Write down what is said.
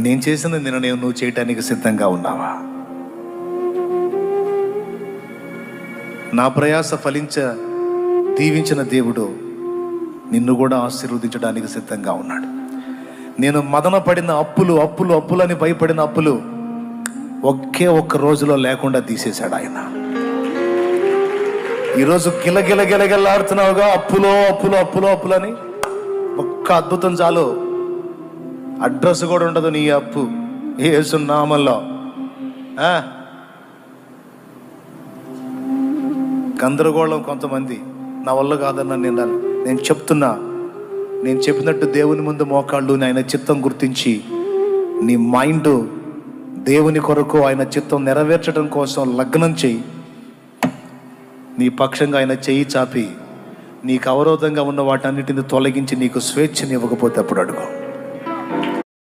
నేను చేసిన నిర్ణయం నువ్వు చేయటానికి సిద్ధంగా ఉన్నావా? నా ప్రయాస దీవించిన దేవుడు నిన్ను కూడా ఆశీర్వదించడానికి సిద్ధంగా ఉన్నాడు. నేను మదన పడిన అప్పులని భయపడిన అప్పులు ఒక్క రోజులో లేకుండా తీసేశాడు ఆయన. ఈరోజు గిలగిలాడుతున్నావుగా, అప్పులని. ఒక్క అద్భుతం చాలు, అడ్రస్ కూడా ఉండదు నీ అప్పు యేసు నామములో. గందరగోళం కొంతమంది, నా వల్ల కాదన్నా నేను చెప్తున్నా, నేను చెప్పినట్టు దేవుని ముందు మోకాళ్ళు ఆయన చిత్తం గుర్తించి నీ మైండ్ దేవుని కొరకు ఆయన చిత్తం నెరవేర్చడం కోసం లగ్నం చెయ్యి. నీ పక్షంగా ఆయన చెయ్యి చాపి నీకు అవరోధంగా ఉన్న వాటన్నిటిని తొలగించి నీకు స్వేచ్ఛని ఇవ్వకపోతే అప్పుడు అడుగు.